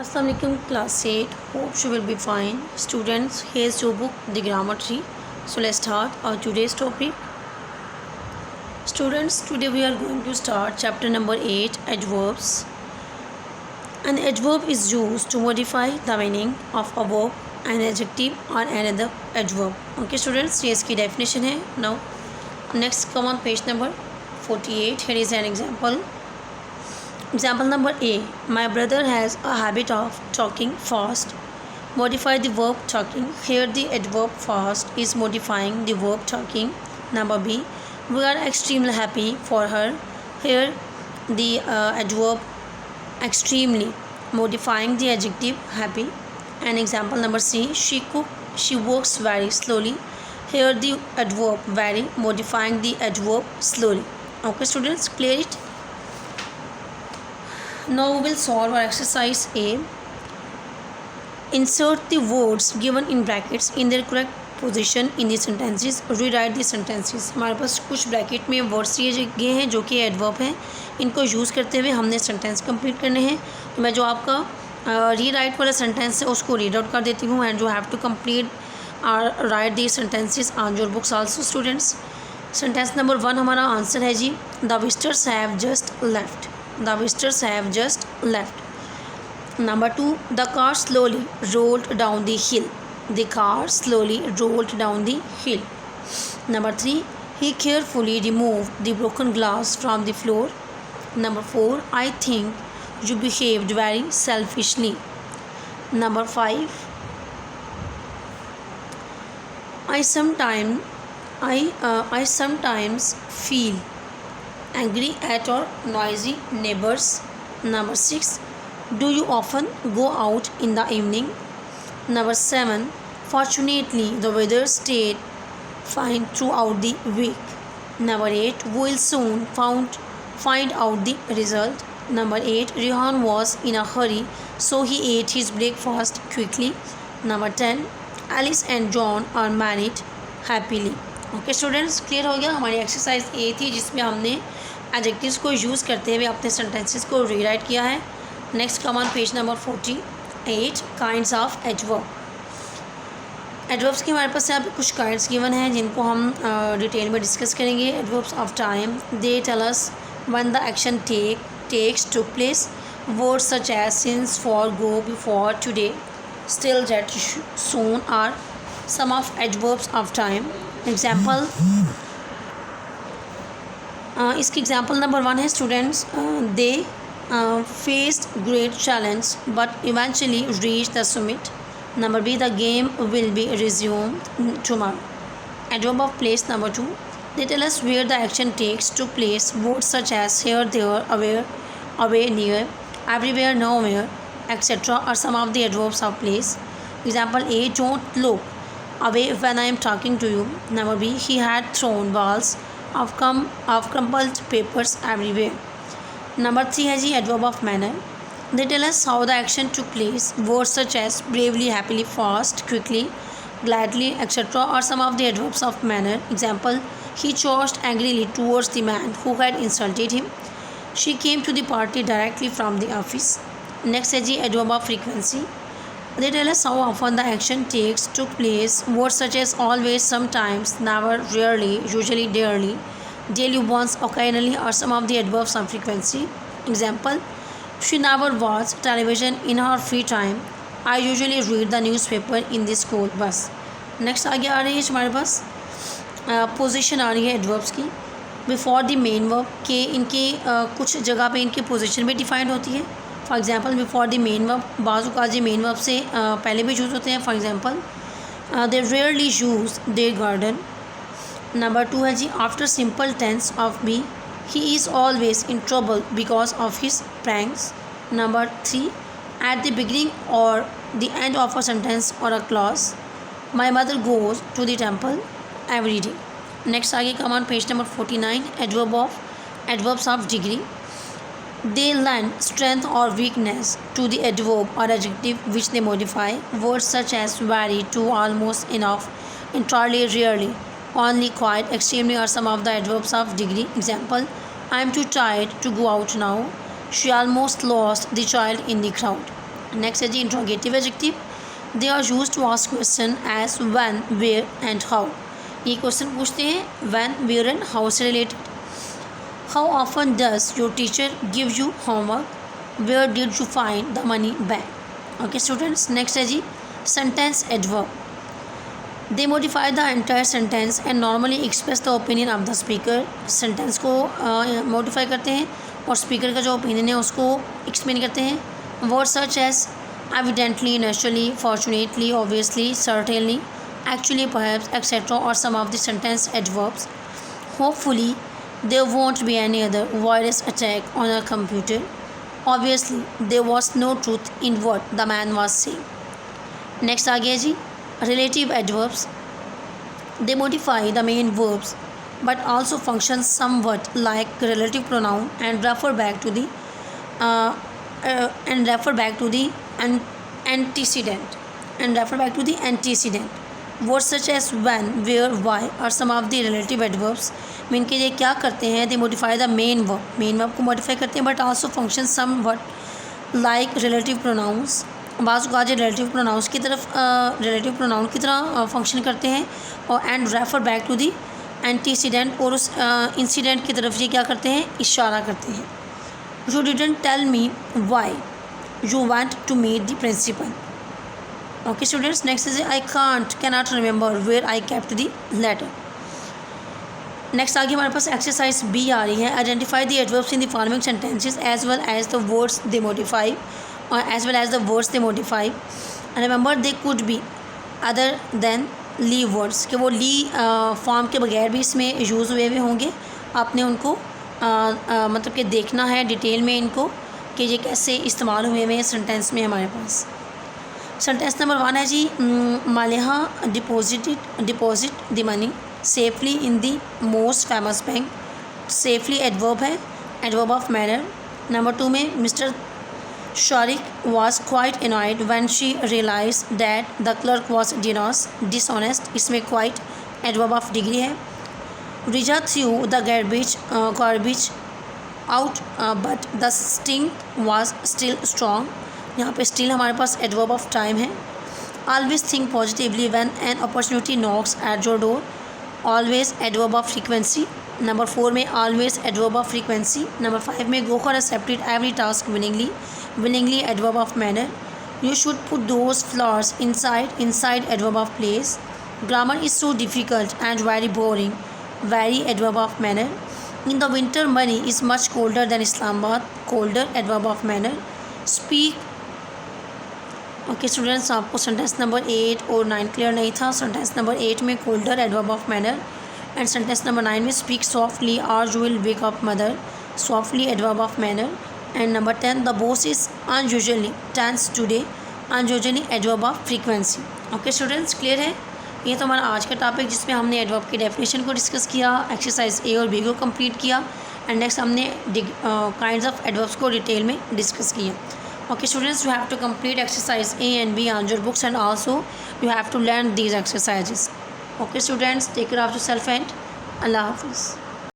Assalamu alaikum class 8. Hope you will be fine. Students, here's your book The Grammar Tree. So let's start our today's topic. Students, today we are going to start chapter number 8, adverbs. An adverb is used to modify the meaning of a verb, an adjective or another adverb. Okay students, ये इसकी definition है. Now next come on page number 48. Here is an example. Example number A. My brother has a habit of talking fast. Modify the verb talking. Here the adverb fast is modifying the verb talking. Number B. We are extremely happy for her. Here the adverb extremely modifying the adjective happy. And example number C. She works very slowly. Here the adverb very modifying the adverb slowly. Okay students, clear it? Now we will solve our exercise A. Insert the words given in brackets in their correct position in the sentences. Rewrite the sentences. हमारे पास कुछ bracket में words दिए गए हैं जो कि adverb हैं. इनको यूज़ करते हुए हमने सेंटेंस कंप्लीट करने हैं. तो मैं जो आपका रीराइट वाला सेंटेंस है उसको रीड आउट कर देती हूँ. And you have to complete are write the sentences on your books also students. Sentence number 1 हमारा आंसर है जी. The visitors have just left. The visitors have just left. Number 2. The car slowly rolled down the hill. The car slowly rolled down the hill. Number 3. He carefully removed the broken glass from the floor. Number 4. I think you behaved very selfishly. Number 5. I sometimes feel angry at our noisy neighbors. Number 6. Do you often go out in the evening? Number 7. Fortunately, the weather stayed fine throughout the week. Number 8. We will soon find out the result. Number 8. Rehan was in a hurry, so he ate his breakfast quickly. Number 10. Alice and John are married happily. Okay students, clear हो गया. हमारी exercise ए थी जिसमें हमने adjectives को use करते हुए अपने सेंटेंसेस को रीराइट किया है. Next come on page number 48. Kinds of adverb. Adverbs के हमारे पास यहाँ पे कुछ काइंड्स गिवन हैं जिनको हम डिटेल में डिस्कस करेंगे. Adverbs of time. They tell us when the action takes took place. Words such as since, for, go, before, today, still, yet, soon are some of adverbs of time. Example इसकी example number 1 है students. They faced great challenge but eventually reach the summit. Number B. The game will be resumed tomorrow. Adverb of place number 2. They tell us where the action takes to place. Words such as here, there, away, near, everywhere, nowhere, etc. are some of the adverbs of place. Example A. Don't look away when I am talking to you. Number B. He had thrown balls of crumpled papers everywhere. Number 3 है जी adverb of manner. They tell us how the action took place. Words such as bravely, happily, fast, quickly, gladly, etc. are some of the adverbs of manner. Example: he charged angrily towards the man who had insulted him. She came to the party directly from the office. Next है जी adverb of frequency. They tell us how often the action took place. Words such as always, sometimes, never, rarely, usually, dearly, daily, once, occasionally are some of the adverbs of frequency. Example: she never watched television in her free time. I usually read the newspaper in the school bus. Next आगे आ रही है हमारे पास position आ रही है adverbs की. Before the main verb के इनके कुछ जगह पे इनकी पोजीशन भी डिफाइंड होती है. For example before the main verb बाज़ औक़ात ये मेन वर्ब से पहले भी यूज़ होते हैं. For example they rarely use their garden. Number 2 है जी after simple tense of be. He is always in trouble because of his pranks. Number 3 at the beginning और the end of a sentence और a clause. My mother goes to the temple every day. Next आगे come on page number 49. Adverbs of degree. They lend strength or weakness to the adverb or adjective which they modify. Words such as very, too, almost, enough, entirely, rarely, only, quite, extremely are some of the adverbs of degree. Example: I am too tired to go out now. She almost lost the child in the crowd. Next है जी interrogative adjective, they are use to ask question as when, where and how. ये question पूछते हैं when, where and how से related. How often does your teacher give you homework, where did you find the money bank. Okay students, next है जी sentence adverb, they modify the entire sentence and normally express the opinion of the speaker. Sentence को modify करते हैं और speaker का जो opinion है उसको एक्सप्लेन करते हैं। Word such as evidently, naturally, fortunately, obviously, certainly, actually, perhaps, etc. or some of the sentence adverbs. Hopefully, there won't be any other virus attack on our computer. Obviously, there was no truth in what the man was saying. Next आ गया जी relative adverbs. They modify the main verbs but also function somewhat like relative pronoun and refer back to the antecedent. Words such as when, where, why are some of the relative adverbs. Mean के ये क्या करते हैं, दे modify the main verb को modify करते हैं but also function somewhat like relative pronouns. बाज़ को आज relative pronouns की तरह फंक्शन करते हैं और and refer back to the antecedent, और उस इंसिडेंट की तरफ ये क्या करते हैं, इशारा करते हैं। You didn't tell me why you went to meet the principal. Okay students, next is I cannot remember where I kept the letter. Next आगे हमारे पास एक्सरसाइज बी आ रही है, identify the adverbs in the following sentences as well as the words they modify remember they could be other than ly words, कि वो ली form के बगैर भी इसमें यूज़ हुए हुए होंगे। आपने उनको मतलब कि देखना है डिटेल में इनको कि ये कैसे इस्तेमाल हुए हुए हैं सेंटेंस में हमारे पास। सेंटेंस नंबर 1 है जी Maliha deposit the money safely in the most famous bank. Safely adverb है, एडवर्ब ऑफ मैनर। नंबर 2 में mister Shariq was quite annoyed when she realise that the clerk was dishonest. इसमें क्वाइट एडवर्ब ऑफ डिग्री है। Riza threw the garbage out but the sting was still strong. यहाँ पे still हमारे पास adverb of time है। Always think positively when an opportunity Knox eight your door. Always adverb of frequency. Number 4 में always adverb of frequency. Number 5 में go for accepted every task willingly adverb of manner. You should put those flowers inside adverb of place. Grammar is so difficult and very boring, very adverb of manner. In the winter Murree is much colder than Islamabad, colder adverb of manner. Speak. Okay students, आपको sentence number 8 और 9 clear नहीं था। Sentence number 8 में colder adverb of manner and sentence number 9 में speak softly और you will wake up mother, softly adverb of manner. And number 10 the boss is unusually tense today, unusually adverb of frequency. Okay students, clear है। ये तो हमारा आज का topic जिसमें हमने एडवर्ब की डेफिनेशन को डिस्कस किया, एक्सरसाइज ए और बी को कंप्लीट किया एंड नेक्स्ट हमने काइंड्स ऑफ एडवर्ब्स को डिटेल में डिस्कस किया। Okay students, you have to complete exercise A and B on your books and also you have to learn these exercises. Okay students, take care of yourself and Allah Hafiz.